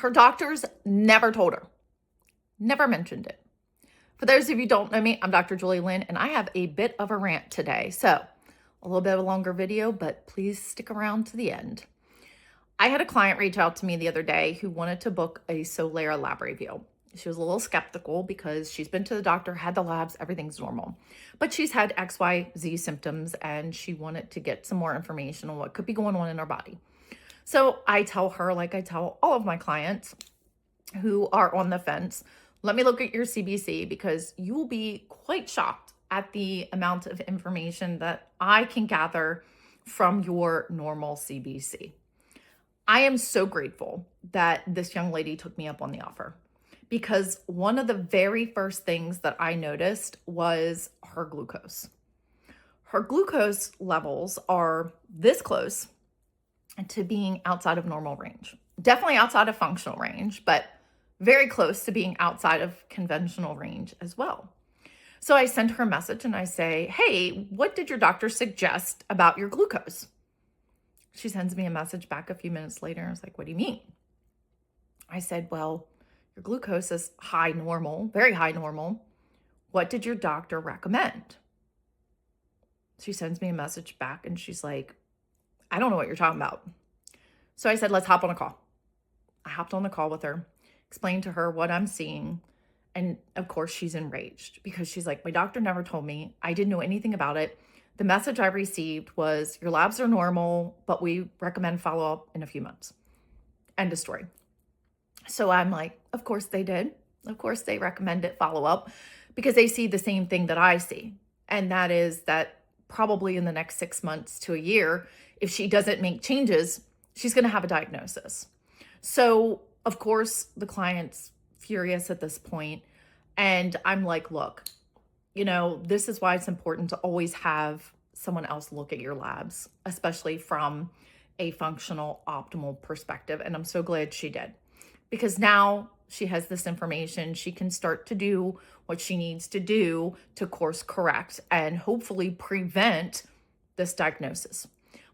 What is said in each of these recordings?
Her doctors never told her, never mentioned it. For those of you who don't know me, I'm Dr. Julie Lynn, and I have a bit of a rant today. So a little bit of a longer video, but please stick around to the end. I had a client reach out to me the other day who wanted to book a Solara lab review. She was a little skeptical because she's been to the doctor, had the labs, everything's normal. But she's had XYZ symptoms and she wanted to get some more information on what could be going on in her body. So I tell her, like I tell all of my clients who are on the fence, let me look at your CBC because you will be quite shocked at the amount of information that I can gather from your normal CBC. I am so grateful that this young lady took me up on the offer because one of the very first things that I noticed was her glucose. Her glucose levels are this close to being outside of normal range. Definitely outside of functional range, but very close to being outside of conventional range as well. So I send her a message and I say, hey, what did your doctor suggest about your glucose? She sends me a message back a few minutes later. I was like, what do you mean? I said, well, your glucose is high normal, very high normal. What did your doctor recommend? She sends me a message back and she's like, I don't know what you're talking about. So I said, let's hop on a call. I hopped on the call with her, explained to her what I'm seeing. And of course, she's enraged because she's like, my doctor never told me. I didn't know anything about it. The message I received was your labs are normal, but we recommend follow-up in a few months. End of story. So I'm like, of course they did. Of course they recommended follow-up because they see the same thing that I see. And that is that probably in the next 6 months to a year, if she doesn't make changes, she's going to have a diagnosis. So of course the client's furious at this point. And I'm like, look, this is why it's important to always have someone else look at your labs, especially from a functional, optimal perspective. And I'm so glad she did because now she has this information. She can start to do what she needs to do to course correct and hopefully prevent this diagnosis.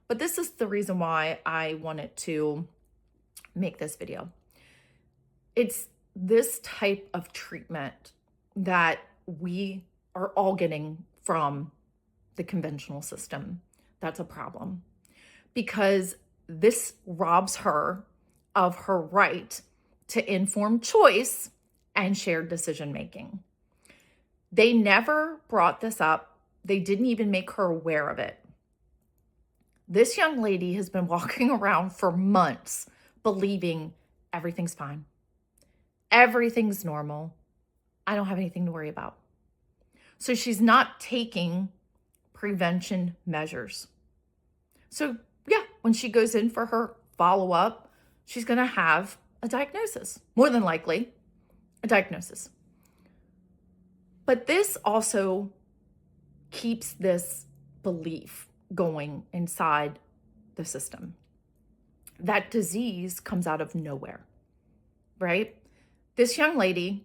But this is the reason why I wanted to make this video. It's this type of treatment that we are all getting from the conventional system. That's a problem because this robs her of her right to informed choice and shared decision making. They never brought this up. They didn't even make her aware of it. This young lady has been walking around for months believing everything's fine. Everything's normal. I don't have anything to worry about. So she's not taking prevention measures. So yeah, when she goes in for her follow-up, she's going to have a diagnosis, more than likely a diagnosis. But this also keeps this belief going inside the system. That disease comes out of nowhere, right? This young lady,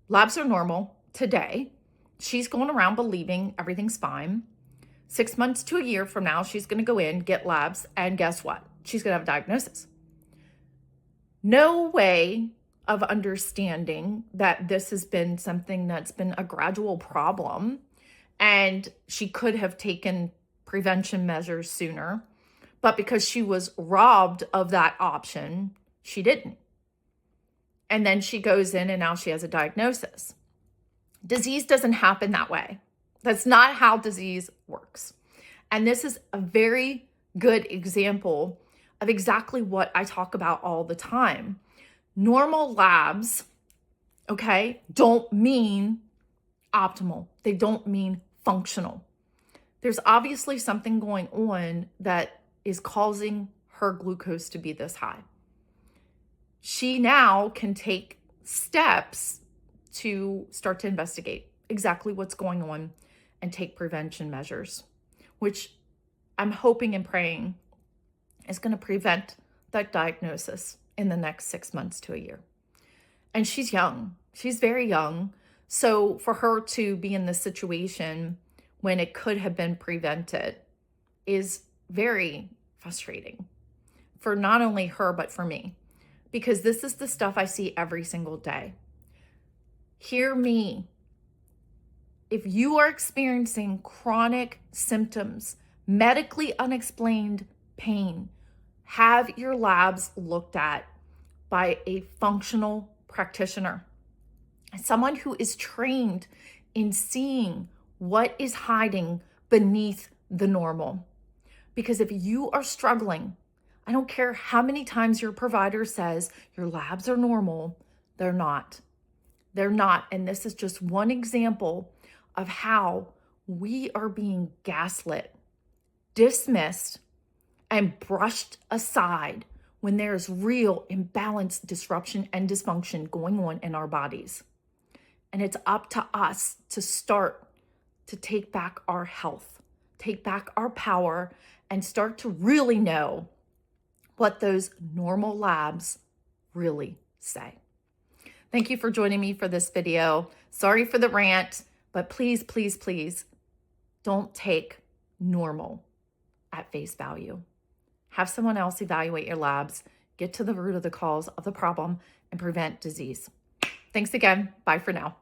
labs are normal today. She's going around believing everything's fine. 6 months to a year from now, she's going to go in, get labs, and guess what? She's going to have a diagnosis. No way of understanding that this has been something that's been a gradual problem, and she could have taken prevention measures sooner, but because she was robbed of that option, she didn't. And then she goes in and now she has a diagnosis. Disease doesn't happen that way. That's not how disease works. And this is a very good example of exactly what I talk about all the time. Normal labs, okay, don't mean optimal. They don't mean functional. There's obviously something going on that is causing her glucose to be this high. She now can take steps to start to investigate exactly what's going on and take prevention measures, which I'm hoping and praying is going to prevent that diagnosis in the next 6 months to a year. And she's young. She's very young. So for her to be in this situation when it could have been prevented is very frustrating for not only her, but for me, because this is the stuff I see every single day. Hear me. If you are experiencing chronic symptoms, medically unexplained pain, have your labs looked at by a functional practitioner, someone who is trained in seeing what is hiding beneath the normal. Because if you are struggling, I don't care how many times your provider says your labs are normal, they're not. They're not. And this is just one example of how we are being gaslit, dismissed, and brushed aside when there is real imbalance, disruption, and dysfunction going on in our bodies. And it's up to us to start to take back our health, take back our power, and start to really know what those normal labs really say. Thank you for joining me for this video. Sorry for the rant, but please, please, please don't take normal at face value. Have someone else evaluate your labs, get to the root of the cause of the problem, and prevent disease. Thanks again. Bye for now.